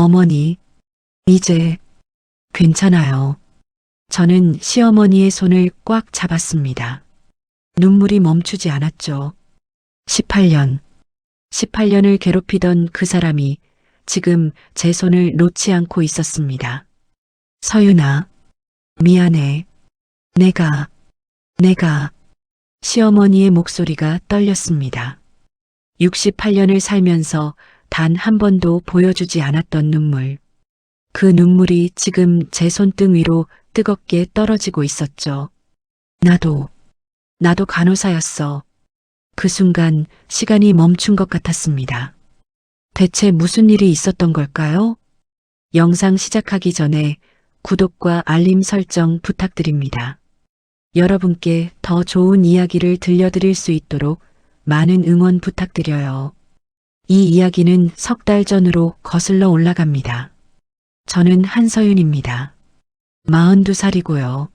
어머니, 이제 괜찮아요. 저는 시어머니의 손을 꽉 잡았습니다. 눈물이 멈추지 않았죠. 18년을 괴롭히던 그 사람이 지금 제 손을 놓지 않고 있었습니다. 서윤아, 미안해. 내가 시어머니의 목소리가 떨렸습니다. 68년을 살면서 단 한 번도 보여주지 않았던 눈물. 그 눈물이 지금 제 손등 위로 뜨겁게 떨어지고 있었죠. 나도 간호사였어. 그 순간 시간이 멈춘 것 같았습니다. 대체 무슨 일이 있었던 걸까요? 영상 시작하기 전에 구독과 알림 설정 부탁드립니다. 여러분께 더 좋은 이야기를 들려드릴 수 있도록 많은 응원 부탁드려요. 이 이야기는 석 달 전으로 거슬러 올라갑니다. 저는 한서윤입니다. 42살이고요.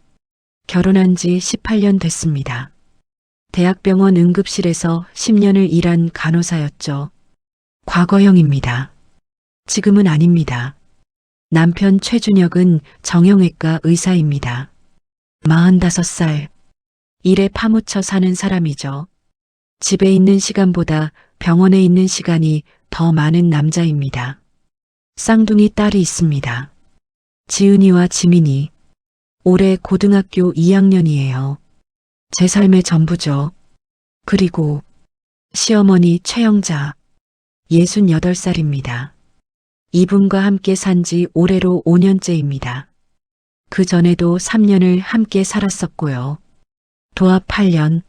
결혼한 지 18년 됐습니다. 대학병원 응급실에서 10년을 일한 간호사였죠. 과거형입니다. 지금은 아닙니다. 남편 최준혁은 정형외과 의사입니다. 45살. 일에 파묻혀 사는 사람이죠. 집에 있는 시간보다 병원에 있는 시간이 더 많은 남자입니다. 쌍둥이 딸이 있습니다. 지은이와 지민이. 올해 고등학교 2학년이에요. 제 삶의 전부죠. 그리고 시어머니 최영자, 68살입니다. 이분과 함께 산 지 올해로 5년째입니다. 그 전에도 3년을 함께 살았었고요. 도합 8년,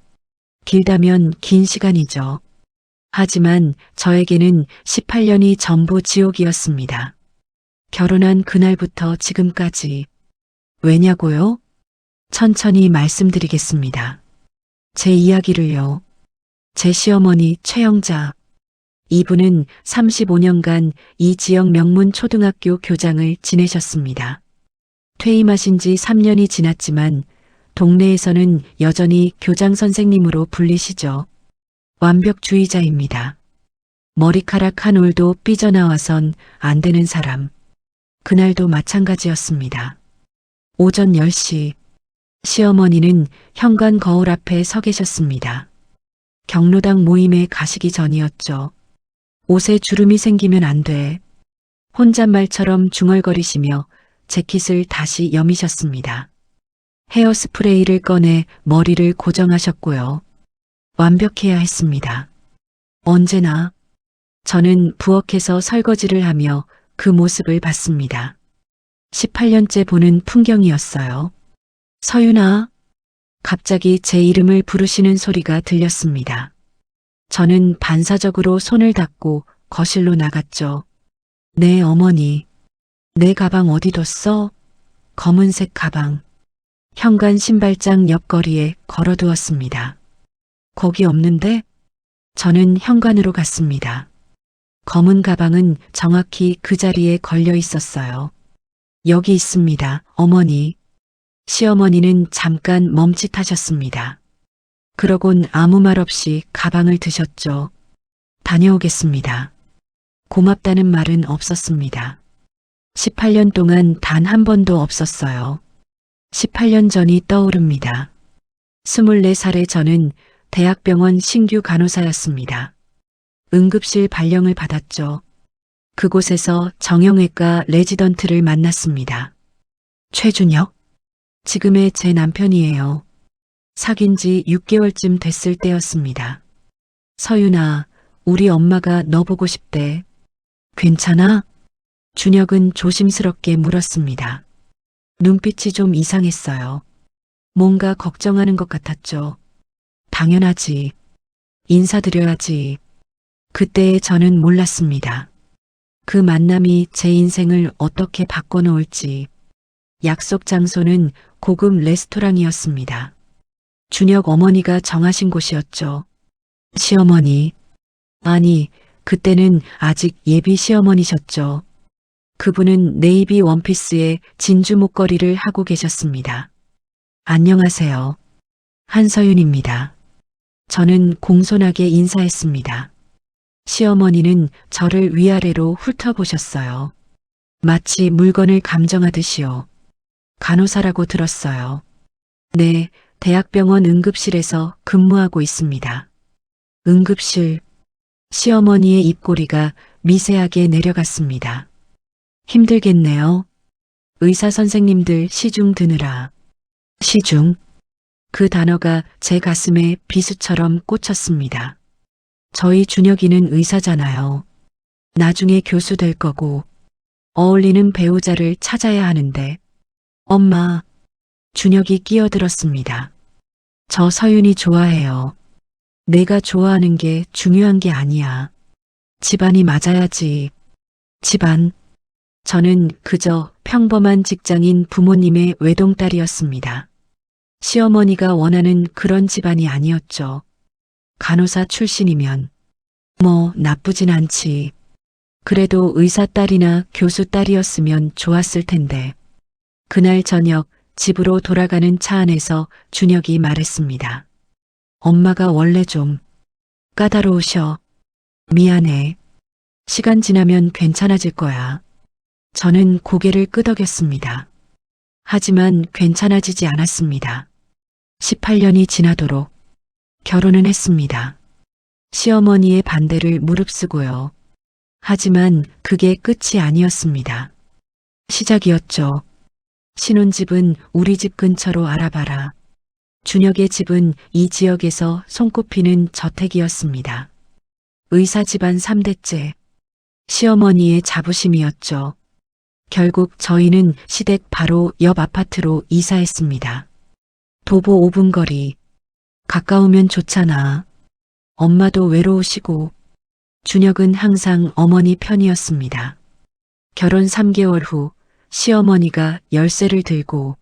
길다면 긴 시간이죠. 하지만 저에게는 18년이 전부 지옥이었습니다. 결혼한 그날부터 지금까지. 왜냐고요? 천천히 말씀드리겠습니다. 제 이야기를요. 제 시어머니 최영자. 이분은 35년간 이 지역 명문 초등학교 교장을 지내셨습니다. 퇴임하신 지 3년이 지났지만 동네에서는 여전히 교장 선생님으로 불리시죠. 완벽주의자입니다. 머리카락 한 올도 삐져나와선 안 되는 사람. 그날도 마찬가지였습니다. 오전 10시. 시어머니는 현관 거울 앞에 서 계셨습니다. 경로당 모임에 가시기 전이었죠. 옷에 주름이 생기면 안 돼. 혼잣말처럼 중얼거리시며 재킷을 다시 여미셨습니다. 헤어스프레이를 꺼내 머리를 고정하셨고요. 완벽해야 했습니다. 언제나. 저는 부엌에서 설거지를 하며 그 모습을 봤습니다. 18년째 보는 풍경이었어요. 서윤아. 갑자기 제 이름을 부르시는 소리가 들렸습니다. 저는 반사적으로 손을 닫고 거실로 나갔죠. 네, 어머니. 내 가방 어디 뒀어? 검은색 가방. 현관 신발장 옆거리에 걸어두었습니다. 거기 없는데? 저는 현관으로 갔습니다. 검은 가방은 정확히 그 자리에 걸려 있었어요. 여기 있습니다, 어머니. 시어머니는 잠깐 멈칫하셨습니다. 그러곤 아무 말 없이 가방을 드셨죠. 다녀오겠습니다. 고맙다는 말은 없었습니다. 18년 동안 단 한 번도 없었어요. 18년 전이 떠오릅니다. 24살의 저는 대학병원 신규 간호사였습니다. 응급실 발령을 받았죠. 그곳에서 정형외과 레지던트를 만났습니다. 최준혁? 지금의 제 남편이에요. 사귄 지 6개월쯤 됐을 때였습니다. 서윤아, 우리 엄마가 너 보고 싶대. 괜찮아? 준혁은 조심스럽게 물었습니다. 눈빛이 좀 이상했어요. 뭔가 걱정하는 것 같았죠. 당연하지. 인사드려야지. 그때의 저는 몰랐습니다. 그 만남이 제 인생을 어떻게 바꿔놓을지. 약속 장소는 고급 레스토랑이었습니다. 준혁 어머니가 정하신 곳이었죠. 시어머니. 아니, 그때는 아직 예비 시어머니셨죠. 그분은 네이비 원피스에 진주 목걸이를 하고 계셨습니다. 안녕하세요. 한서윤입니다. 저는 공손하게 인사했습니다. 시어머니는 저를 위아래로 훑어보셨어요. 마치 물건을 감정하듯이요. 간호사라고 들었어요. 네, 대학병원 응급실에서 근무하고 있습니다. 응급실, 시어머니의 입꼬리가 미세하게 내려갔습니다. 힘들겠네요. 의사 선생님들 시중 드느라. 시중. 그 단어가 제 가슴에 비수처럼 꽂혔습니다. 저희 준혁이는 의사잖아요. 나중에 교수 될 거고, 어울리는 배우자를 찾아야 하는데. 엄마, 준혁이 끼어들었습니다. 저 서윤이 좋아해요. 내가 좋아하는 게 중요한 게 아니야. 집안이 맞아야지. 집안. 저는 그저 평범한 직장인 부모님의 외동딸이었습니다. 시어머니가 원하는 그런 집안이 아니었죠. 간호사 출신이면 뭐 나쁘진 않지. 그래도 의사 딸이나 교수 딸이었으면 좋았을 텐데. 그날 저녁 집으로 돌아가는 차 안에서 준혁이 말했습니다. 엄마가 원래 좀 까다로우셔. 미안해. 시간 지나면 괜찮아질 거야. 저는 고개를 끄덕였습니다. 하지만 괜찮아지지 않았습니다. 18년이 지나도록 결혼은 했습니다. 시어머니의 반대를 무릅쓰고요. 하지만 그게 끝이 아니었습니다. 시작이었죠. 신혼집은 우리 집 근처로 알아봐라. 준혁의 집은 이 지역에서 손꼽히는 저택이었습니다. 의사 집안 3대째. 시어머니의 자부심이었죠. 결국 저희는 시댁 바로 옆 아파트로 이사했습니다. 도보 5분 거리. 가까우면 좋잖아. 엄마도 외로우시고 준혁은 항상 어머니 편이었습니다. 결혼 3개월 후 시어머니가 열쇠를 들고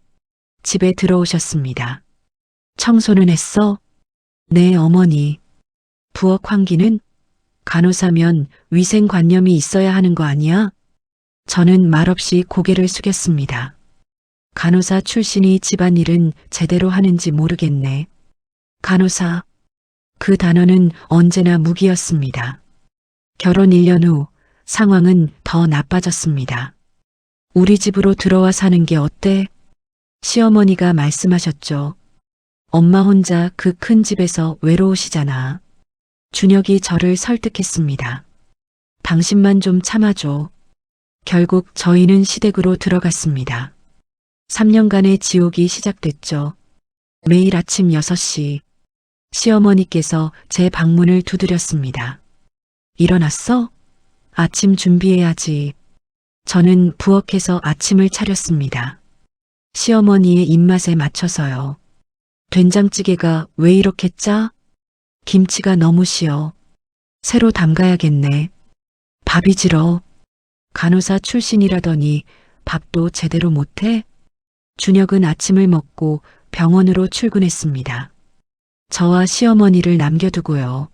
집에 들어오셨습니다. 청소는 했어? 네, 어머니. 부엌 환기는? 간호사면 위생관념이 있어야 하는 거 아니야? 저는 말없이 고개를 숙였습니다. 간호사 출신이 집안일은 제대로 하는지 모르겠네. 간호사. 그 단어는 언제나 무기였습니다. 결혼 1년 후 상황은 더 나빠졌습니다. 우리 집으로 들어와 사는 게 어때? 시어머니가 말씀하셨죠. 엄마 혼자 그 큰 집에서 외로우시잖아. 준혁이 저를 설득했습니다. 당신만 좀 참아줘. 결국 저희는 시댁으로 들어갔습니다. 3년간의 지옥이 시작됐죠. 매일 아침 6시 시어머니께서 제 방문을 두드렸습니다. 일어났어? 아침 준비해야지. 저는 부엌에서 아침을 차렸습니다. 시어머니의 입맛에 맞춰서요. 된장찌개가 왜 이렇게 짜? 김치가 너무 시어. 새로 담가야겠네. 밥이 질어. 간호사 출신이라더니 밥도 제대로 못해? 준혁은 아침을 먹고 병원으로 출근했습니다. 저와 시어머니를 남겨두고요.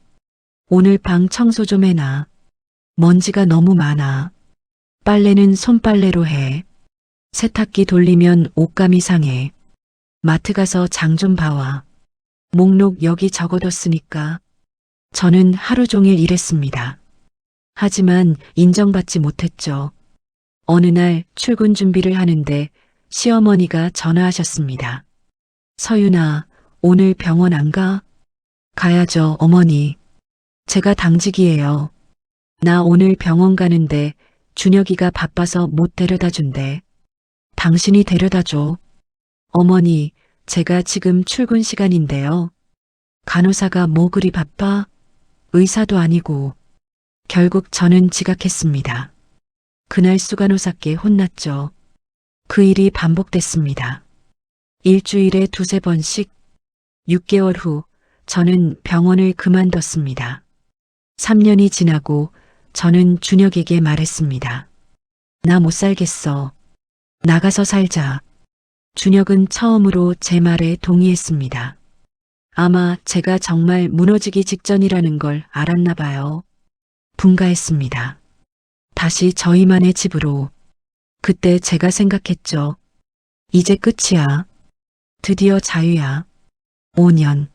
오늘 방 청소 좀 해놔. 먼지가 너무 많아. 빨래는 손빨래로 해. 세탁기 돌리면 옷감이 상해. 마트 가서 장 좀 봐와. 목록 여기 적어뒀으니까. 저는 하루 종일 일했습니다. 하지만 인정받지 못했죠. 어느 날 출근 준비를 하는데 시어머니가 전화하셨습니다. 서윤아, 오늘 병원 안 가? 가야죠, 어머니. 제가 당직이에요. 나 오늘 병원 가는데 준혁이가 바빠서 못 데려다 준대. 당신이 데려다 줘. 어머니, 제가 지금 출근 시간인데요. 간호사가 뭐 그리 바빠? 의사도 아니고. 결국 저는 지각했습니다. 그날 수간호사께 혼났죠. 그 일이 반복됐습니다. 일주일에 2~3번씩. 6개월 후 저는 병원을 그만뒀습니다. 3년이 지나고 저는 준혁에게 말했습니다. 나 못 살겠어. 나가서 살자. 준혁은 처음으로 제 말에 동의했습니다. 아마 제가 정말 무너지기 직전이라는 걸 알았나 봐요. 분가했습니다. 다시 저희만의 집으로. 그때 제가 생각했죠. 이제 끝이야. 드디어 자유야. 5년.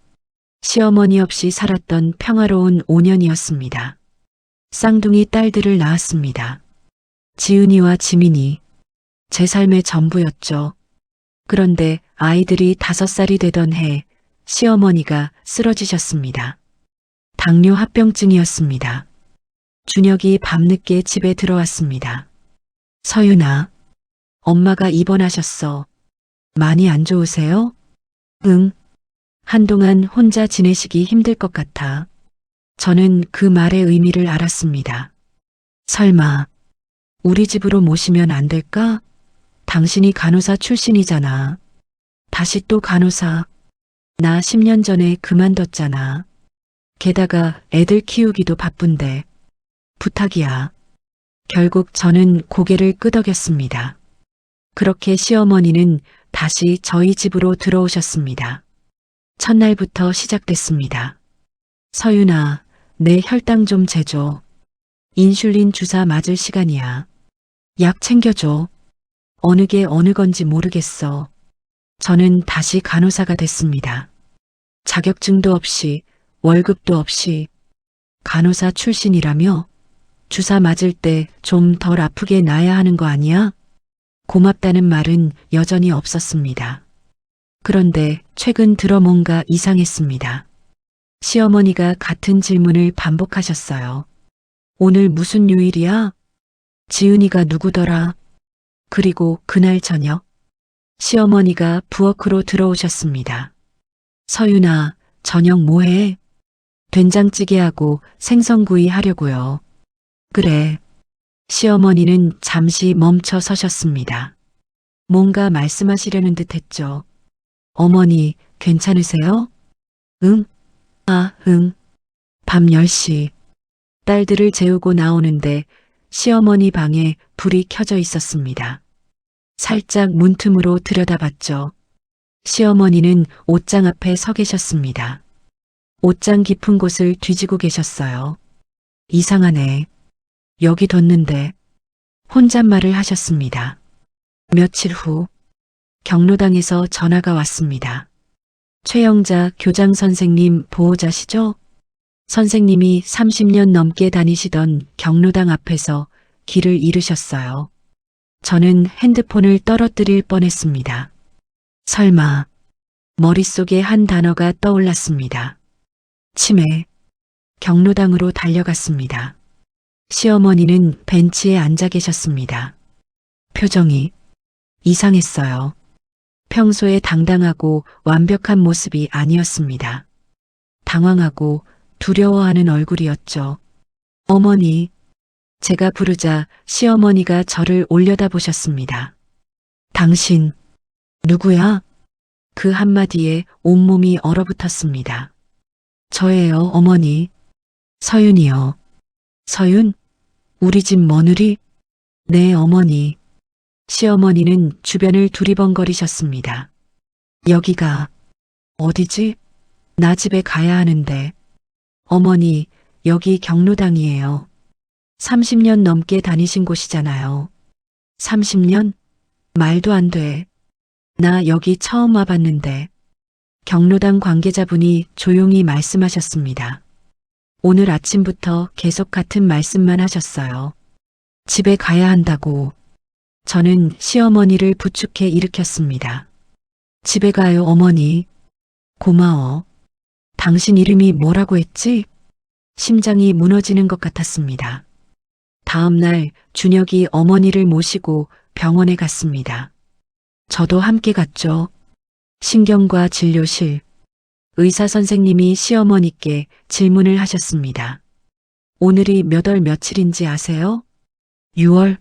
시어머니 없이 살았던 평화로운 5년이었습니다. 쌍둥이 딸들을 낳았습니다. 지은이와 지민이 제 삶의 전부였죠. 그런데 아이들이 5살이 되던 해 시어머니가 쓰러지셨습니다. 당뇨 합병증이었습니다. 준혁이 밤늦게 집에 들어왔습니다. 서윤아, 엄마가 입원하셨어. 많이 안 좋으세요? 응. 한동안 혼자 지내시기 힘들 것 같아. 저는 그 말의 의미를 알았습니다. 설마 우리 집으로 모시면 안 될까? 당신이 간호사 출신이잖아. 다시 또 간호사. 나 10년 전에 그만뒀잖아. 게다가 애들 키우기도 바쁜데. 부탁이야. 결국 저는 고개를 끄덕였습니다. 그렇게 시어머니는 다시 저희 집으로 들어오셨습니다. 첫날부터 시작됐습니다. 서윤아, 내 혈당 좀 재줘. 인슐린 주사 맞을 시간이야. 약 챙겨줘. 어느 게 어느 건지 모르겠어. 저는 다시 간호사가 됐습니다. 자격증도 없이, 월급도 없이, 간호사 출신이라며? 주사 맞을 때 좀 덜 아프게 나야 하는 거 아니야? 고맙다는 말은 여전히 없었습니다. 그런데 최근 들어 뭔가 이상했습니다. 시어머니가 같은 질문을 반복하셨어요. 오늘 무슨 요일이야? 지은이가 누구더라? 그리고 그날 저녁, 시어머니가 부엌으로 들어오셨습니다. 서윤아, 저녁 뭐해? 된장찌개하고 생선구이 하려고요. 그래. 시어머니는 잠시 멈춰 서셨습니다. 뭔가 말씀하시려는 듯 했죠. 어머니, 괜찮으세요? 응? 아, 응. 밤 10시. 딸들을 재우고 나오는데 시어머니 방에 불이 켜져 있었습니다. 살짝 문틈으로 들여다봤죠. 시어머니는 옷장 앞에 서 계셨습니다. 옷장 깊은 곳을 뒤지고 계셨어요. 이상하네. 여기 뒀는데 혼잣말을 하셨습니다. 며칠 후 경로당에서 전화가 왔습니다. 최영자 교장 선생님 보호자시죠? 선생님이 30년 넘게 다니시던 경로당 앞에서 길을 잃으셨어요. 저는 핸드폰을 떨어뜨릴 뻔했습니다. 설마 머릿속에 한 단어가 떠올랐습니다. 치매. 경로당으로 달려갔습니다. 시어머니는 벤치에 앉아 계셨습니다. 표정이 이상했어요. 평소에 당당하고 완벽한 모습이 아니었습니다. 당황하고 두려워하는 얼굴이었죠. 어머니, 제가 부르자 시어머니가 저를 올려다보셨습니다. 당신, 누구야? 그 한마디에 온몸이 얼어붙었습니다. 저예요, 어머니. 서윤이요. 서윤? 우리 집 며느리? 네, 어머니. 시어머니는 주변을 두리번거리셨습니다. 여기가 어디지? 나 집에 가야 하는데. 어머니, 여기 경로당이에요. 30년 넘게 다니신 곳이잖아요. 30년? 말도 안 돼. 나 여기 처음 와봤는데. 경로당 관계자분이 조용히 말씀하셨습니다. 오늘 아침부터 계속 같은 말씀만 하셨어요. 집에 가야 한다고. 저는 시어머니를 부축해 일으켰습니다. 집에 가요, 어머니. 고마워. 당신 이름이 뭐라고 했지? 심장이 무너지는 것 같았습니다. 다음 날 준혁이 어머니를 모시고 병원에 갔습니다. 저도 함께 갔죠. 신경과 진료실. 의사 선생님이 시어머니께 질문을 하셨습니다. 오늘이 몇 월 며칠인지 아세요? 6월.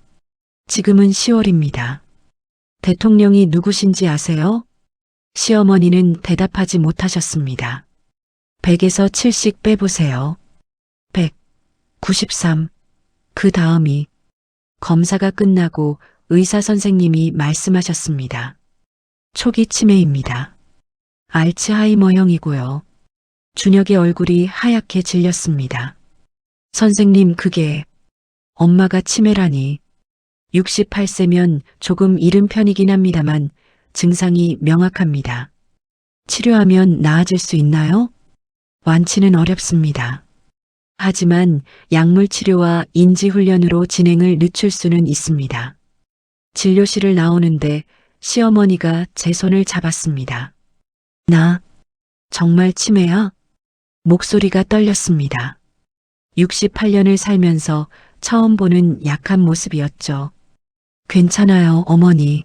지금은 10월입니다. 대통령이 누구신지 아세요? 시어머니는 대답하지 못하셨습니다. 100에서 7씩 빼보세요. 100, 93. 그 다음이. 검사가 끝나고 의사 선생님이 말씀하셨습니다. 초기 치매입니다. 알츠하이머형이고요. 준혁의 얼굴이 하얗게 질렸습니다. 선생님, 그게 엄마가 치매라니. 68세면 조금 이른 편이긴 합니다만 증상이 명확합니다. 치료하면 나아질 수 있나요? 완치는 어렵습니다. 하지만 약물 치료와 인지 훈련으로 진행을 늦출 수는 있습니다. 진료실을 나오는데 시어머니가 제 손을 잡았습니다. 나 정말 치매야? 목소리가 떨렸습니다. 68년을 살면서 처음 보는 약한 모습이었죠. 괜찮아요, 어머니.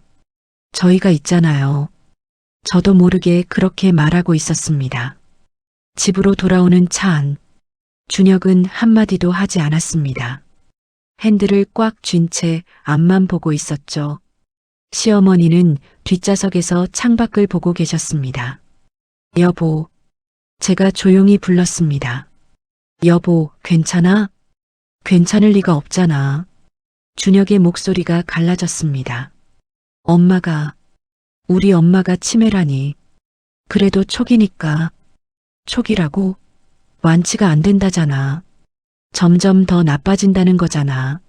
저희가 있잖아요. 저도 모르게 그렇게 말하고 있었습니다. 집으로 돌아오는 차 안. 준혁은 한마디도 하지 않았습니다. 핸들을 꽉 쥔 채 앞만 보고 있었죠. 시어머니는 뒷좌석에서 창밖을 보고 계셨습니다. 여보, 제가 조용히 불렀습니다. 여보, 괜찮아? 괜찮을 리가 없잖아. 준혁의 목소리가 갈라졌습니다. 우리 엄마가 치매라니. 그래도 초기니까. 초기라고? 완치가 안 된다잖아. 점점 더 나빠진다는 거잖아.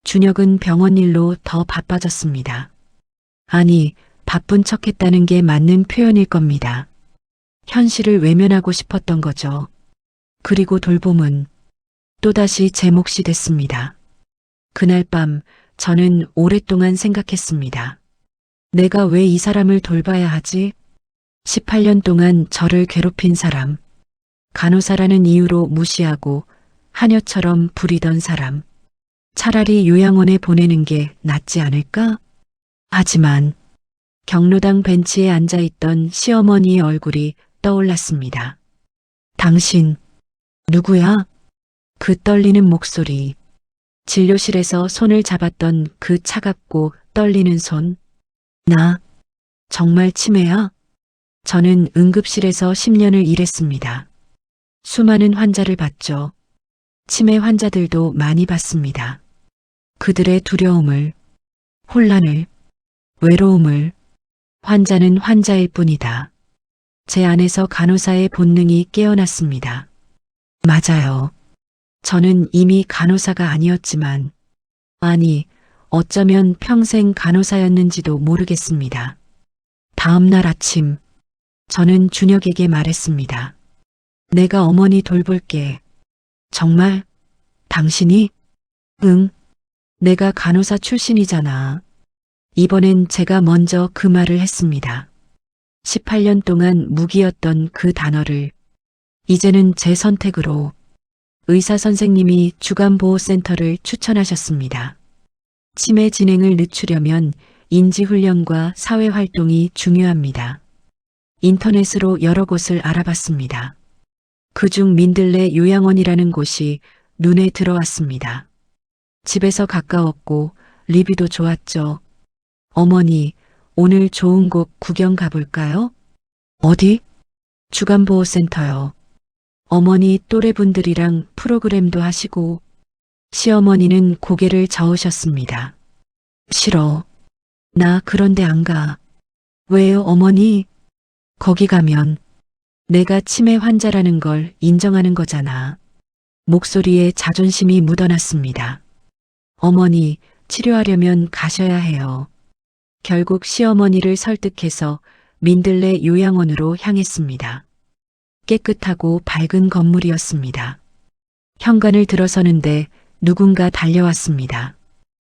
준혁은 병원 일로 더 바빠졌습니다. 아니, 바쁜 척 했다는 게 맞는 표현일 겁니다. 현실을 외면하고 싶었던 거죠. 그리고 돌봄은 또다시 제 몫이 됐습니다. 그날 밤 저는 오랫동안 생각했습니다. 내가 왜 이 사람을 돌봐야 하지? 18년 동안 저를 괴롭힌 사람, 간호사라는 이유로 무시하고 하녀처럼 부리던 사람, 차라리 요양원에 보내는 게 낫지 않을까? 하지만 경로당 벤치에 앉아있던 시어머니의 얼굴이 떠올랐습니다. 당신, 누구야? 그 떨리는 목소리, 진료실에서 손을 잡았던 그 차갑고 떨리는 손. 나, 정말 치매야? 저는 응급실에서 10년을 일했습니다. 수많은 환자를 봤죠. 치매 환자들도 많이 봤습니다. 그들의 두려움을, 혼란을, 외로움을, 환자는 환자일 뿐이다. 제 안에서 간호사의 본능이 깨어났습니다. 맞아요. 저는 이미 간호사가 아니었지만, 아니, 어쩌면 평생 간호사였는지도 모르겠습니다. 다음 날 아침, 저는 준혁에게 말했습니다. 내가 어머니 돌볼게. 정말? 당신이? 응. 내가 간호사 출신이잖아. 이번엔 제가 먼저 그 말을 했습니다. 18년 동안 무기였던 그 단어를 이제는 제 선택으로 의사 선생님이 주간보호센터를 추천하셨습니다. 치매 진행을 늦추려면 인지훈련과 사회활동이 중요합니다. 인터넷으로 여러 곳을 알아봤습니다. 그중 민들레 요양원이라는 곳이 눈에 들어왔습니다. 집에서 가까웠고 리뷰도 좋았죠. 어머니, 오늘 좋은 곳 구경 가볼까요? 어디? 주간보호센터요. 어머니 또래분들이랑 프로그램도 하시고 시어머니는 고개를 저으셨습니다. 싫어. 나 그런데 안 가. 왜요, 어머니? 거기 가면 내가 치매 환자라는 걸 인정하는 거잖아. 목소리에 자존심이 묻어났습니다. 어머니, 치료하려면 가셔야 해요. 결국 시어머니를 설득해서 민들레 요양원으로 향했습니다. 깨끗하고 밝은 건물이었습니다. 현관을 들어서는데 누군가 달려왔습니다.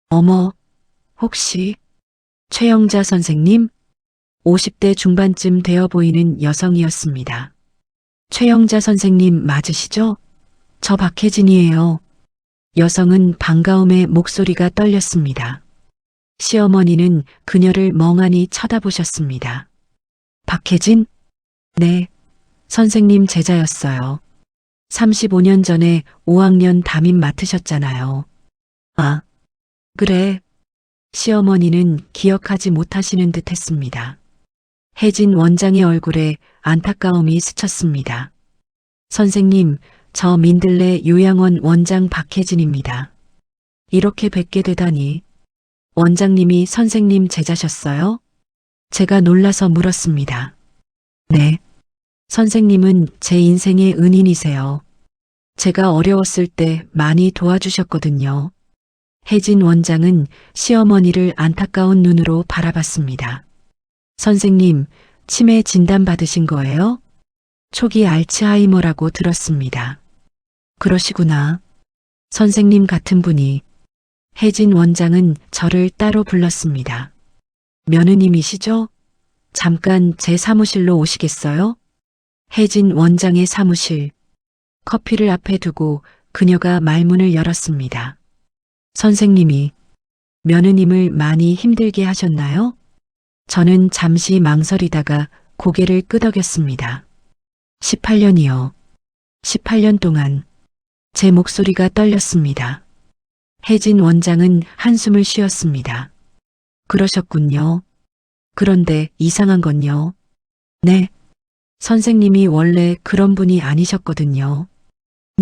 어머, 혹시 최영자 선생님? 50대 중반쯤 되어 보이는 여성이었습니다. 최영자 선생님 맞으시죠? 저 박혜진이에요. 여성은 반가움에 목소리가 떨렸습니다. 시어머니는 그녀를 멍하니 쳐다보셨습니다. 박혜진? 네, 선생님 제자였어요. 35년 전에 5학년 담임 맡으셨잖아요. 아, 그래. 시어머니는 기억하지 못하시는 듯 했습니다. 혜진 원장의 얼굴에 안타까움이 스쳤습니다. 선생님, 저 민들레 요양원 원장 박혜진입니다. 이렇게 뵙게 되다니. 원장님이 선생님 제자셨어요? 제가 놀라서 물었습니다. 네. 선생님은 제 인생의 은인이세요. 제가 어려웠을 때 많이 도와주셨거든요. 혜진 원장은 시어머니를 안타까운 눈으로 바라봤습니다. 선생님, 치매 진단 받으신 거예요? 초기 알츠하이머라고 들었습니다. 그러시구나. 선생님 같은 분이. 혜진 원장은 저를 따로 불렀습니다. 며느님이시죠? 잠깐 제 사무실로 오시겠어요? 혜진 원장의 사무실. 커피를 앞에 두고 그녀가 말문을 열었습니다. 선생님이 며느님을 많이 힘들게 하셨나요? 저는 잠시 망설이다가 고개를 끄덕였습니다. 18년이요. 18년 동안 제 목소리가 떨렸습니다. 혜진 원장은 한숨을 쉬었습니다. 그러셨군요. 그런데 이상한 건요. 네. 선생님이 원래 그런 분이 아니셨거든요.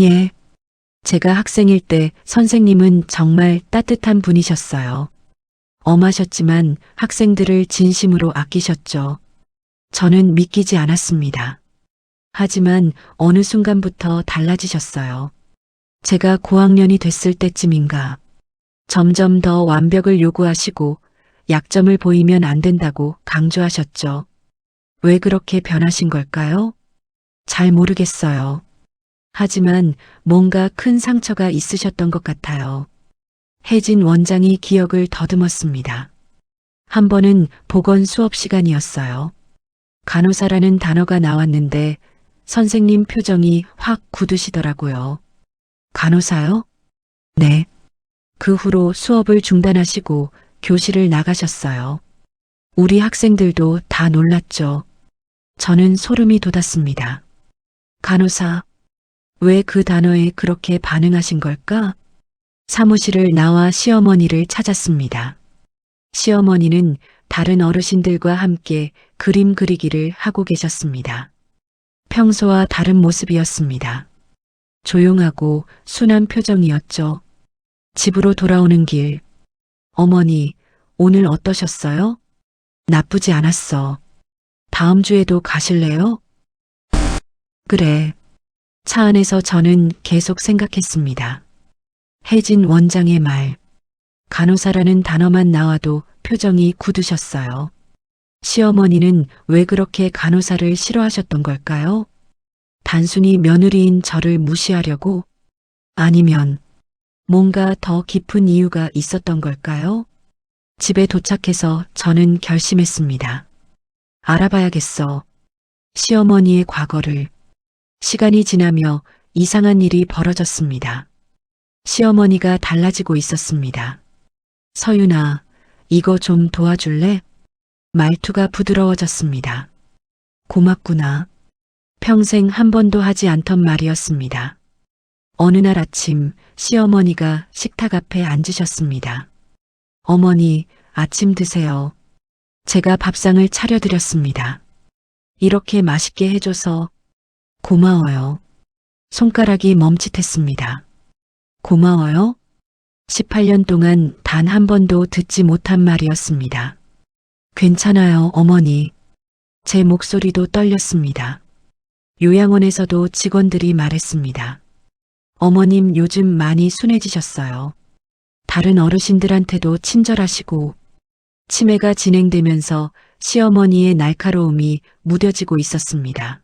예. 제가 학생일 때 선생님은 정말 따뜻한 분이셨어요. 엄하셨지만 학생들을 진심으로 아끼셨죠. 저는 믿기지 않았습니다. 하지만 어느 순간부터 달라지셨어요. 제가 고학년이 됐을 때쯤인가 점점 더 완벽을 요구하시고 약점을 보이면 안 된다고 강조하셨죠. 왜 그렇게 변하신 걸까요? 잘 모르겠어요. 하지만 뭔가 큰 상처가 있으셨던 것 같아요. 혜진 원장이 기억을 더듬었습니다. 한 번은 보건 수업 시간이었어요. 간호사라는 단어가 나왔는데 선생님 표정이 확 굳으시더라고요. 간호사요? 네. 그 후로 수업을 중단하시고 교실을 나가셨어요. 우리 학생들도 다 놀랐죠. 저는 소름이 돋았습니다. 간호사, 왜 그 단어에 그렇게 반응하신 걸까? 사무실을 나와 시어머니를 찾았습니다. 시어머니는 다른 어르신들과 함께 그림 그리기를 하고 계셨습니다. 평소와 다른 모습이었습니다. 조용하고 순한 표정이었죠. 집으로 돌아오는 길. 어머니, 오늘 어떠셨어요? 나쁘지 않았어. 다음 주에도 가실래요? 그래. 차 안에서 저는 계속 생각했습니다. 혜진 원장의 말. 간호사라는 단어만 나와도 표정이 굳으셨어요. 시어머니는 왜 그렇게 간호사를 싫어하셨던 걸까요? 단순히 며느리인 저를 무시하려고? 아니면 뭔가 더 깊은 이유가 있었던 걸까요? 집에 도착해서 저는 결심했습니다. 알아봐야겠어. 시어머니의 과거를. 시간이 지나며 이상한 일이 벌어졌습니다. 시어머니가 달라지고 있었습니다. 서윤아, 이거 좀 도와줄래? 말투가 부드러워졌습니다. 고맙구나. 평생 한 번도 하지 않던 말이었습니다. 어느 날 아침 시어머니가 식탁 앞에 앉으셨습니다. 어머니, 아침 드세요. 제가 밥상을 차려드렸습니다. 이렇게 맛있게 해줘서 고마워요. 손가락이 멈칫했습니다. 고마워요? 18년 동안 단 한 번도 듣지 못한 말이었습니다. 괜찮아요, 어머니. 제 목소리도 떨렸습니다. 요양원에서도 직원들이 말했습니다. 어머님 요즘 많이 순해지셨어요. 다른 어르신들한테도 친절하시고 치매가 진행되면서 시어머니의 날카로움이 무뎌지고 있었습니다.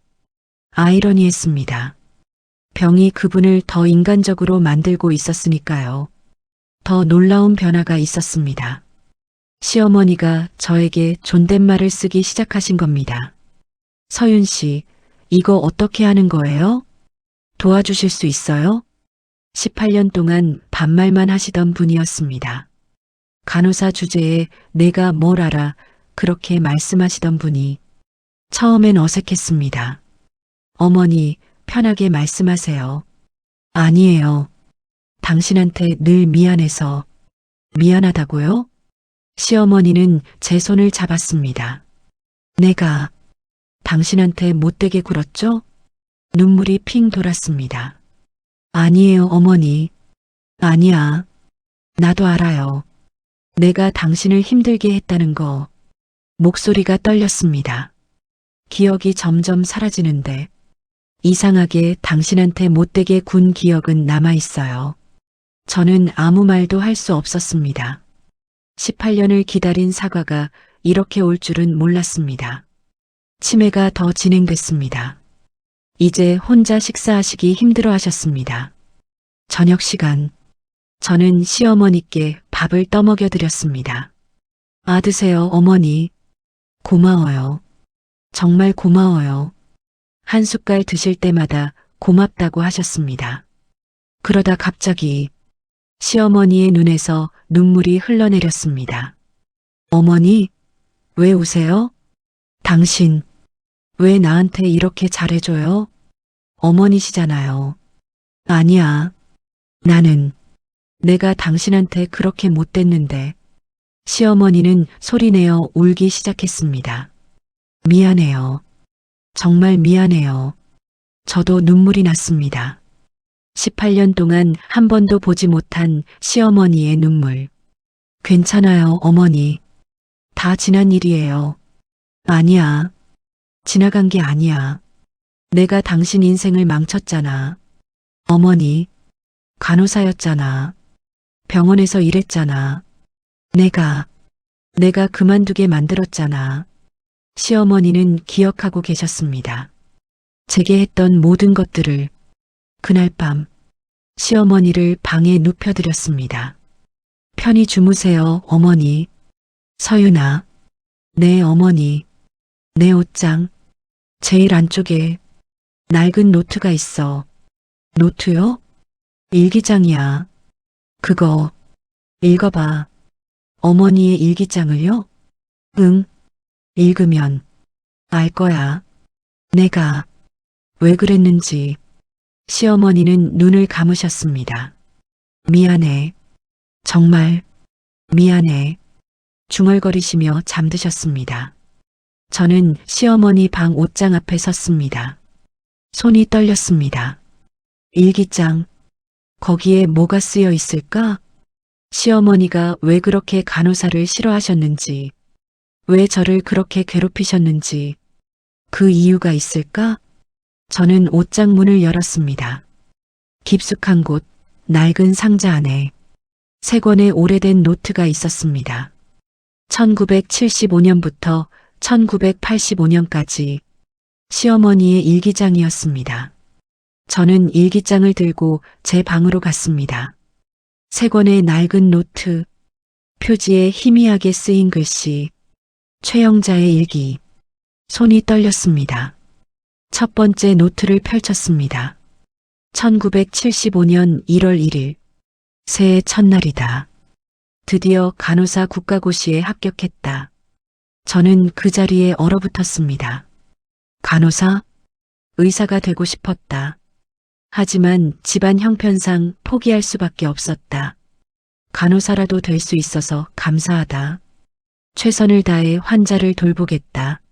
아이러니했습니다. 병이 그분을 더 인간적으로 만들고 있었으니까요. 더 놀라운 변화가 있었습니다. 시어머니가 저에게 존댓말을 쓰기 시작하신 겁니다. 서윤 씨, 이거 어떻게 하는 거예요? 도와주실 수 있어요? 18년 동안 반말만 하시던 분이었습니다. 간호사 주제에 내가 뭘 알아 그렇게 말씀하시던 분이 처음엔 어색했습니다. 어머니, 편하게 말씀하세요. 아니에요. 당신한테 늘 미안해서. 미안하다고요? 시어머니는 제 손을 잡았습니다. 내가 당신한테 못되게 굴었죠? 눈물이 핑 돌았습니다. 아니에요, 어머니. 아니야. 나도 알아요. 내가 당신을 힘들게 했다는 거. 목소리가 떨렸습니다. 기억이 점점 사라지는데 이상하게 당신한테 못되게 군 기억은 남아있어요. 저는 아무 말도 할 수 없었습니다. 18년을 기다린 사과가 이렇게 올 줄은 몰랐습니다. 치매가 더 진행됐습니다. 이제 혼자 식사하시기 힘들어 하셨습니다. 저녁 시간, 저는 시어머니께 밥을 떠먹여 드렸습니다. 아, 드세요, 어머니. 고마워요. 정말 고마워요. 한 숟갈 드실 때마다 고맙다고 하셨습니다. 그러다 갑자기 시어머니의 눈에서 눈물이 흘러내렸습니다. 어머니, 왜 우세요? 당신, 왜 나한테 이렇게 잘해줘요? 어머니시잖아요. 아니야. 나는, 내가 당신한테 그렇게 못됐는데. 시어머니는 소리내어 울기 시작했습니다. 미안해요. 정말 미안해요. 저도 눈물이 났습니다. 18년 동안 한 번도 보지 못한 시어머니의 눈물. 괜찮아요, 어머니. 다 지난 일이에요. 아니야. 지나간 게 아니야. 내가 당신 인생을 망쳤잖아. 어머니, 간호사였잖아. 병원에서 일했잖아. 내가 그만두게 만들었잖아. 시어머니는 기억하고 계셨습니다. 제게 했던 모든 것들을. 그날 밤 시어머니를 방에 눕혀드렸습니다. 편히 주무세요, 어머니. 서윤아, 네, 어머니. 내 옷장 제일 안쪽에 낡은 노트가 있어. 노트요? 일기장이야. 그거 읽어봐. 어머니의 일기장을요? 응, 읽으면 알 거야. 내가 왜 그랬는지. 시어머니는 눈을 감으셨습니다. 미안해. 정말 미안해. 중얼거리시며 잠드셨습니다. 저는 시어머니 방 옷장 앞에 섰습니다. 손이 떨렸습니다. 일기장, 거기에 뭐가 쓰여 있을까? 시어머니가 왜 그렇게 간호사를 싫어하셨는지, 왜 저를 그렇게 괴롭히셨는지, 그 이유가 있을까? 저는 옷장 문을 열었습니다. 깊숙한 곳, 낡은 상자 안에 세 권의 오래된 노트가 있었습니다. 1975년부터 1985년까지 시어머니의 일기장이었습니다. 저는 일기장을 들고 제 방으로 갔습니다. 세 권의 낡은 노트, 표지에 희미하게 쓰인 글씨, 최영자의 일기. 손이 떨렸습니다. 첫 번째 노트를 펼쳤습니다. 1975년 1월 1일, 새해 첫날이다. 드디어 간호사 국가고시에 합격했다. 저는 그 자리에 얼어붙었습니다. 간호사? 의사가 되고 싶었다. 하지만 집안 형편상 포기할 수밖에 없었다. 간호사라도 될 수 있어서 감사하다. 최선을 다해 환자를 돌보겠다.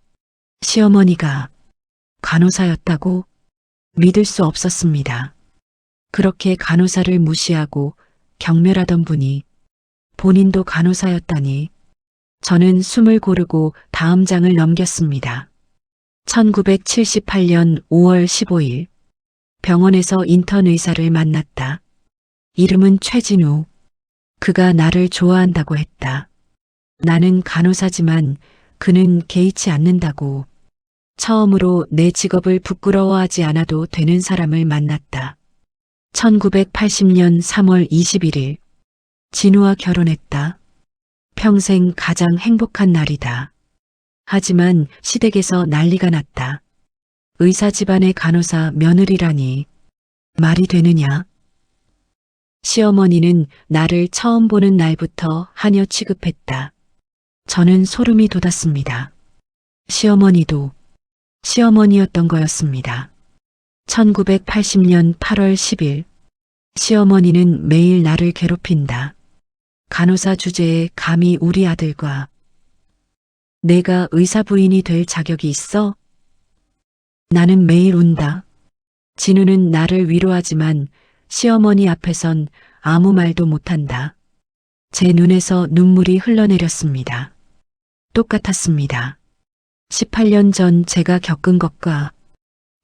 시어머니가 간호사였다고? 믿을 수 없었습니다. 그렇게 간호사를 무시하고 경멸하던 분이 본인도 간호사였다니. 저는 숨을 고르고 다음 장을 넘겼습니다. 1978년 5월 15일 병원에서 인턴 의사를 만났다. 이름은 최진우. 그가 나를 좋아한다고 했다. 나는 간호사지만 그는 개의치 않는다고. 처음으로 내 직업을 부끄러워하지 않아도 되는 사람을 만났다. 1980년 3월 21일 진우와 결혼했다. 평생 가장 행복한 날이다. 하지만 시댁에서 난리가 났다. 의사 집안의 간호사 며느리라니 말이 되느냐? 시어머니는 나를 처음 보는 날부터 하녀 취급했다. 저는 소름이 돋았습니다. 시어머니도 시어머니였던 거였습니다. 1980년 8월 10일 시어머니는 매일 나를 괴롭힌다. 간호사 주제에 감히 우리 아들과 내가 의사 부인이 될 자격이 있어? 나는 매일 운다. 진우는 나를 위로하지만 시어머니 앞에선 아무 말도 못한다. 제 눈에서 눈물이 흘러내렸습니다. 똑같았습니다. 18년 전 제가 겪은 것과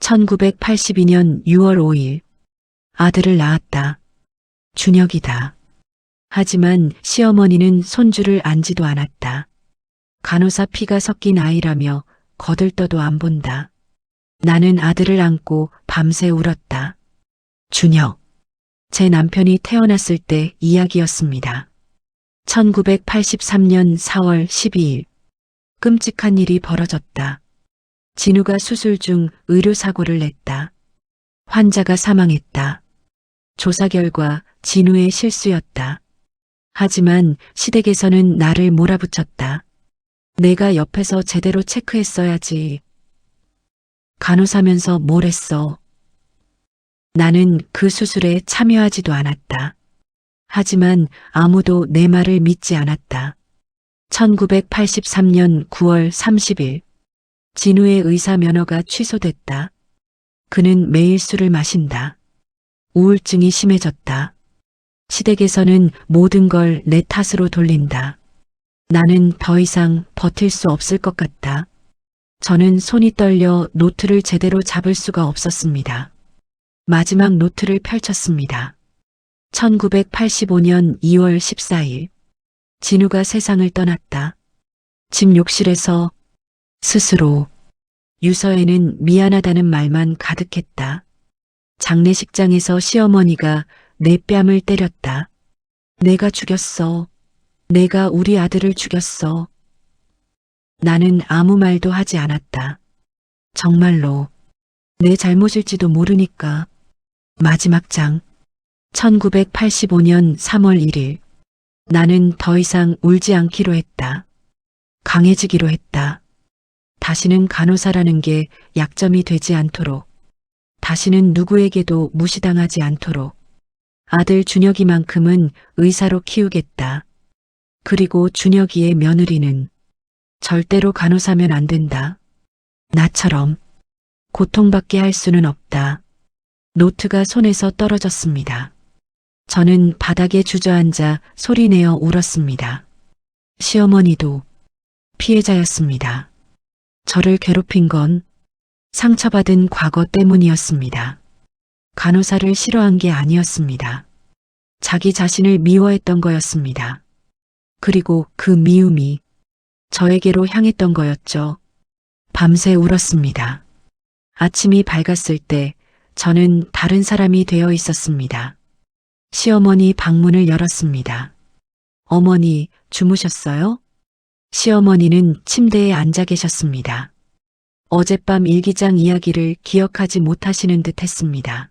1982년 6월 5일 아들을 낳았다. 준혁이다. 하지만 시어머니는 손주를 안지도 않았다. 간호사 피가 섞인 아이라며 거들떠도 안 본다. 나는 아들을 안고 밤새 울었다. 준혁, 제 남편이 태어났을 때 이야기였습니다. 1983년 4월 12일. 끔찍한 일이 벌어졌다. 진우가 수술 중 의료사고를 냈다. 환자가 사망했다. 조사 결과 진우의 실수였다. 하지만 시댁에서는 나를 몰아붙였다. 내가 옆에서 제대로 체크했어야지. 간호사면서 뭘 했어. 나는 그 수술에 참여하지도 않았다. 하지만 아무도 내 말을 믿지 않았다. 1983년 9월 30일. 진우의 의사 면허가 취소됐다. 그는 매일 술을 마신다. 우울증이 심해졌다. 시댁에서는 모든 걸 내 탓으로 돌린다. 나는 더 이상 버틸 수 없을 것 같다. 저는 손이 떨려 노트를 제대로 잡을 수가 없었습니다. 마지막 노트를 펼쳤습니다. 1985년 2월 14일. 진우가 세상을 떠났다. 집 욕실에서 스스로. 유서에는 미안하다는 말만 가득했다. 장례식장에서 시어머니가 내 뺨을 때렸다. 내가 죽였어. 내가 우리 아들을 죽였어. 나는 아무 말도 하지 않았다. 정말로 내 잘못일지도 모르니까. 마지막 장. 1985년 3월 1일. 나는 더 이상 울지 않기로 했다. 강해지기로 했다. 다시는 간호사라는 게 약점이 되지 않도록. 다시는 누구에게도 무시당하지 않도록. 아들 준혁이만큼은 의사로 키우겠다. 그리고 준혁이의 며느리는 절대로 간호사면 안 된다. 나처럼 고통받게 할 수는 없다. 노트가 손에서 떨어졌습니다. 저는 바닥에 주저앉아 소리내어 울었습니다. 시어머니도 피해자였습니다. 저를 괴롭힌 건 상처받은 과거 때문이었습니다. 간호사를 싫어한 게 아니었습니다. 자기 자신을 미워했던 거였습니다. 그리고 그 미움이 저에게로 향했던 거였죠. 밤새 울었습니다. 아침이 밝았을 때 저는 다른 사람이 되어 있었습니다. 시어머니 방문을 열었습니다. 어머니, 주무셨어요? 시어머니는 침대에 앉아 계셨습니다. 어젯밤 일기장 이야기를 기억하지 못하시는 듯 했습니다.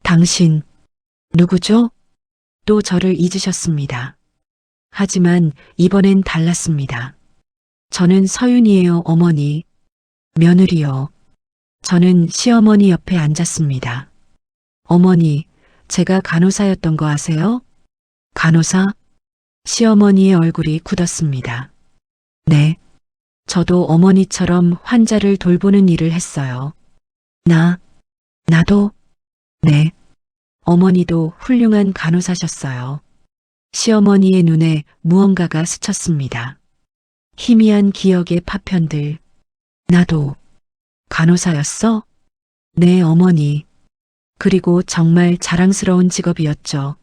당신, 누구죠? 또 저를 잊으셨습니다. 하지만 이번엔 달랐습니다. 저는 서윤이에요, 어머니. 며느리요. 저는 시어머니 옆에 앉았습니다. 어머니, 제가 간호사였던 거 아세요? 간호사? 시어머니의 얼굴이 굳었습니다. 네. 저도 어머니처럼 환자를 돌보는 일을 했어요. 나도? 네. 어머니도 훌륭한 간호사셨어요. 시어머니의 눈에 무언가가 스쳤습니다. 희미한 기억의 파편들. 나도 간호사였어? 네, 어머니. 그리고 정말 자랑스러운 직업이었죠.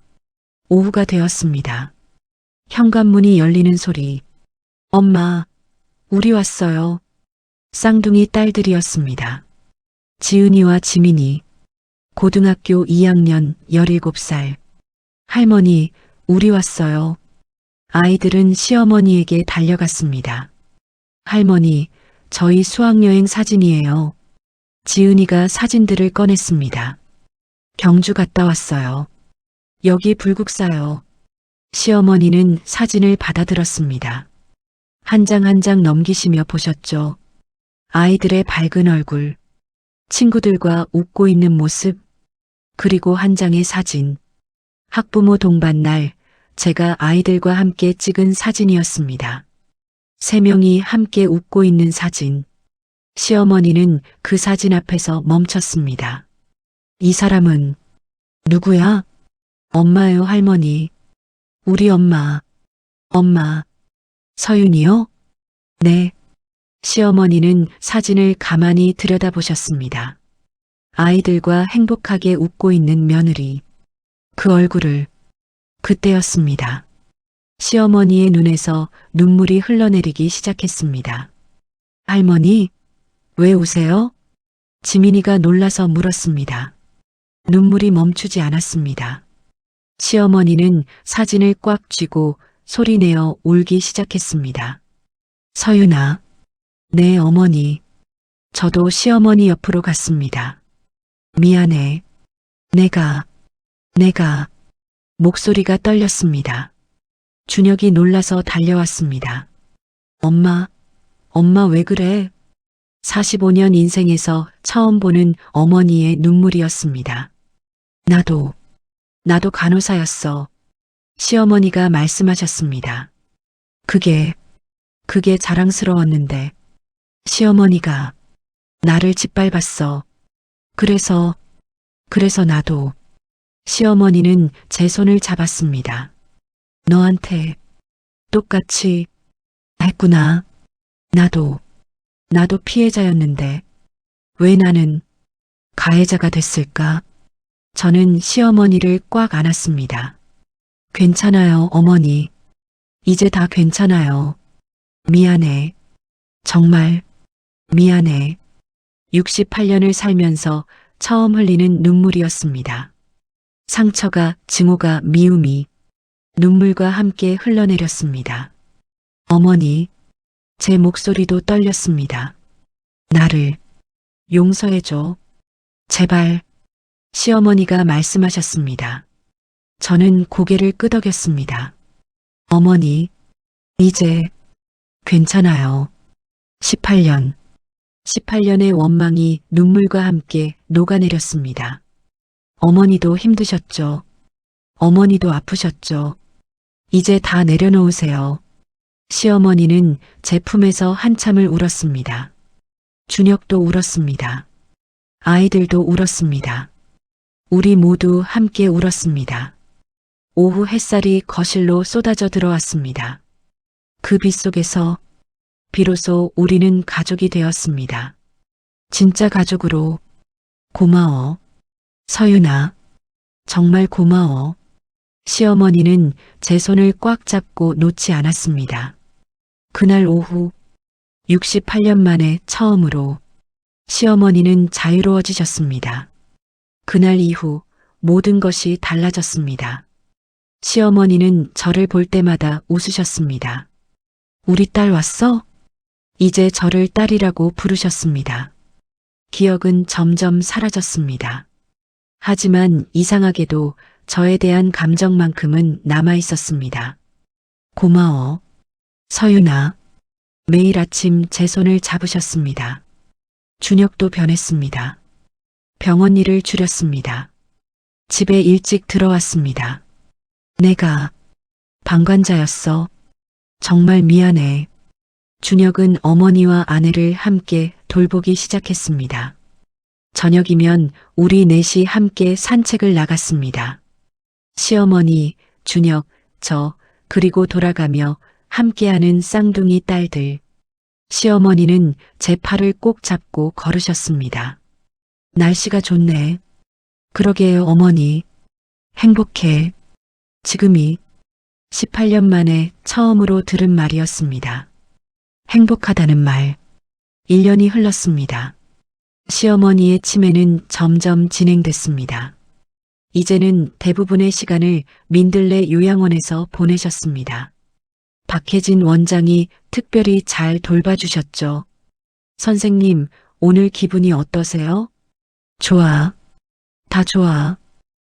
오후가 되었습니다. 현관문이 열리는 소리. 엄마, 우리 왔어요. 쌍둥이 딸들이었습니다. 지은이와 지민이. 고등학교 2학년 17살. 할머니, 우리 왔어요. 아이들은 시어머니에게 달려갔습니다. 할머니, 저희 수학여행 사진이에요. 지은이가 사진들을 꺼냈습니다. 경주 갔다 왔어요. 여기 불국사요. 시어머니는 사진을 받아들었습니다. 한 장 한 장 넘기시며 보셨죠. 아이들의 밝은 얼굴, 친구들과 웃고 있는 모습, 그리고 한 장의 사진. 학부모 동반 날 제가 아이들과 함께 찍은 사진이었습니다. 3명이 함께 웃고 있는 사진. 시어머니는 그 사진 앞에서 멈췄습니다. 이 사람은 누구야? 엄마요, 할머니. 우리 엄마. 엄마. 서윤이요? 네. 시어머니는 사진을 가만히 들여다보셨습니다. 아이들과 행복하게 웃고 있는 며느리. 그 얼굴을. 그때였습니다. 시어머니의 눈에서 눈물이 흘러내리기 시작했습니다. 할머니, 왜 우세요? 지민이가 놀라서 물었습니다. 눈물이 멈추지 않았습니다. 시어머니는 사진을 꽉 쥐고 소리내어 울기 시작했습니다. 서윤아, 내 어머니. 저도 시어머니 옆으로 갔습니다. 미안해. 내가. 목소리가 떨렸습니다. 준혁이 놀라서 달려왔습니다. 엄마 왜 그래? 45년 인생에서 처음 보는 어머니의 눈물이었습니다. 나도 간호사였어. 시어머니가 말씀하셨습니다. 그게 자랑스러웠는데 시어머니가 나를 짓밟았어. 그래서 나도. 시어머니는 제 손을 잡았습니다. 너한테 똑같이 했구나. 나도 피해자였는데 왜 나는 가해자가 됐을까? 저는 시어머니를 꽉 안았습니다. 괜찮아요, 어머니. 이제 다 괜찮아요. 미안해. 정말 미안해. 68년을 살면서 처음 흘리는 눈물이었습니다. 상처가, 증오가, 미움이 눈물과 함께 흘러내렸습니다. 어머니, 제 목소리도 떨렸습니다. 나를 용서해줘. 제발. 시어머니가 말씀하셨습니다. 저는 고개를 끄덕였습니다. 어머니, 이제 괜찮아요. 18년의 원망이 눈물과 함께 녹아내렸습니다. 어머니도 힘드셨죠. 어머니도 아프셨죠. 이제 다 내려놓으세요. 시어머니는 제 품에서 한참을 울었습니다. 준혁도 울었습니다. 아이들도 울었습니다. 우리 모두 함께 울었습니다. 오후 햇살이 거실로 쏟아져 들어왔습니다. 그 빛 속에서 비로소 우리는 가족이 되었습니다. 진짜 가족으로. 고마워. 서윤아, 정말 고마워. 시어머니는 제 손을 꽉 잡고 놓지 않았습니다. 그날 오후 68년 만에 처음으로 시어머니는 자유로워지셨습니다. 그날 이후 모든 것이 달라졌습니다. 시어머니는 저를 볼 때마다 웃으셨습니다. 우리 딸 왔어? 이제 저를 딸이라고 부르셨습니다. 기억은 점점 사라졌습니다. 하지만 이상하게도 저에 대한 감정만큼은 남아 있었습니다. 고마워. 서윤아. 매일 아침 제 손을 잡으셨습니다. 준혁도 변했습니다. 병원 일을 줄였습니다. 집에 일찍 들어왔습니다. 내가 방관자였어. 정말 미안해. 준혁은 어머니와 아내를 함께 돌보기 시작했습니다. 저녁이면 우리 넷이 함께 산책을 나갔습니다. 시어머니, 준혁, 저, 그리고 돌아가며 함께하는 쌍둥이 딸들. 시어머니는 제 팔을 꼭 잡고 걸으셨습니다. 날씨가 좋네. 그러게요, 어머니. 행복해. 지금이 18년 만에 처음으로 들은 말이었습니다. 행복하다는 말. 1년이 흘렀습니다. 시어머니의 치매는 점점 진행됐습니다. 이제는 대부분의 시간을 민들레 요양원에서 보내셨습니다. 박혜진 원장이 특별히 잘 돌봐주셨죠. 선생님, 오늘 기분이 어떠세요? 좋아. 다 좋아.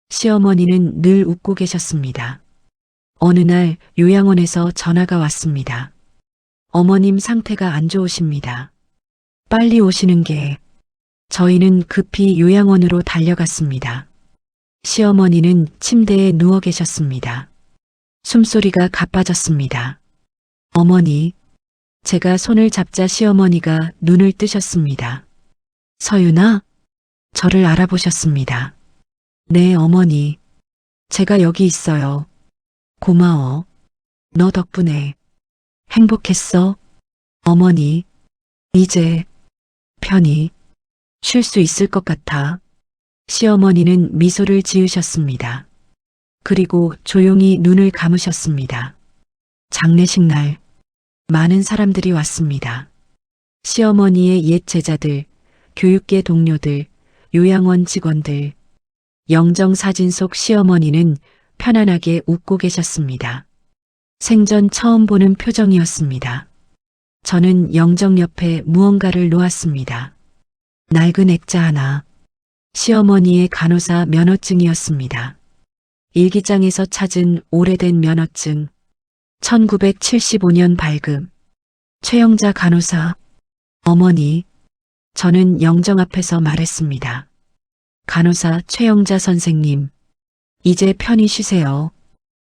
시어머니는 늘 웃고 계셨습니다. 어느 날 요양원에서 전화가 왔습니다. 어머님 상태가 안 좋으십니다. 빨리 오시는 게. 저희는 급히 요양원으로 달려갔습니다. 시어머니는 침대에 누워 계셨습니다. 숨소리가 가빠졌습니다. 어머니, 제가 손을 잡자 시어머니가 눈을 뜨셨습니다. 서윤아? 저를 알아보셨습니다. 네, 어머니. 제가 여기 있어요. 고마워. 너 덕분에 행복했어? 어머니, 이제 편히 쉴 수 있을 것 같아. 시어머니는 미소를 지으셨습니다. 그리고 조용히 눈을 감으셨습니다. 장례식 날 많은 사람들이 왔습니다. 시어머니의 옛 제자들, 교육계 동료들, 요양원 직원들. 영정사진 속 시어머니는 편안하게 웃고 계셨습니다. 생전 처음 보는 표정이었습니다. 저는 영정 옆에 무언가를 놓았습니다. 낡은 액자 하나. 시어머니의 간호사 면허증이었습니다. 일기장에서 찾은 오래된 면허증. 1975년 발급. 최영자 간호사. 어머니. 저는 영정 앞에서 말했습니다. 간호사 최영자 선생님. 이제 편히 쉬세요.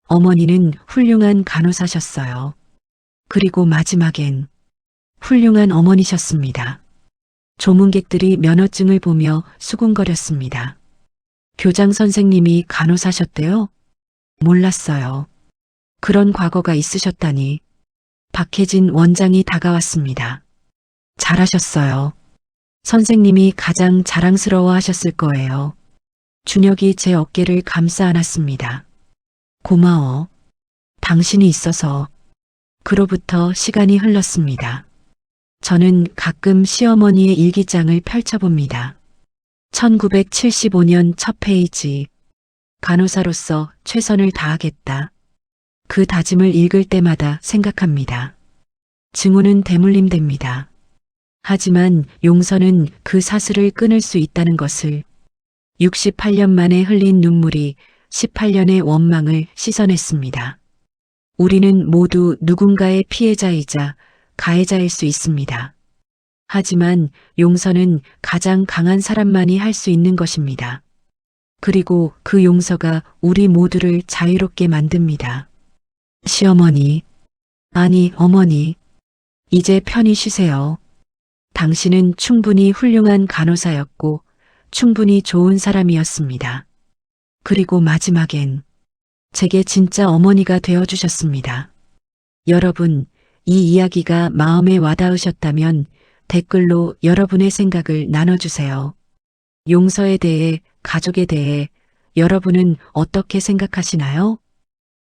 어머니는 훌륭한 간호사셨어요. 그리고 마지막엔 훌륭한 어머니셨습니다. 조문객들이 면허증을 보며 수군거렸습니다. 교장 선생님이 간호사셨대요? 몰랐어요. 그런 과거가 있으셨다니. 박혜진 원장이 다가왔습니다. 잘하셨어요. 선생님이 가장 자랑스러워 하셨을 거예요. 준혁이 제 어깨를 감싸 안았습니다. 고마워. 당신이 있어서. 그로부터 시간이 흘렀습니다. 저는 가끔 시어머니의 일기장을 펼쳐봅니다. 1975년 첫 페이지. 간호사로서 최선을 다하겠다. 그 다짐을 읽을 때마다 생각합니다. 증오는 대물림됩니다. 하지만 용서는 그 사슬을 끊을 수 있다는 것을. 68년 만에 흘린 눈물이 18년의 원망을 씻어냈습니다. 우리는 모두 누군가의 피해자이자 가해자일 수 있습니다. 하지만 용서는 가장 강한 사람만이 할 수 있는 것입니다. 그리고 그 용서가 우리 모두를 자유롭게 만듭니다. 시어머니, 아니 어머니, 이제 편히 쉬세요. 당신은 충분히 훌륭한 간호사였고 충분히 좋은 사람이었습니다. 그리고 마지막엔 제게 진짜 어머니가 되어주셨습니다. 여러분, 이 이야기가 마음에 와닿으셨다면 댓글로 여러분의 생각을 나눠주세요. 용서에 대해, 가족에 대해 여러분은 어떻게 생각하시나요?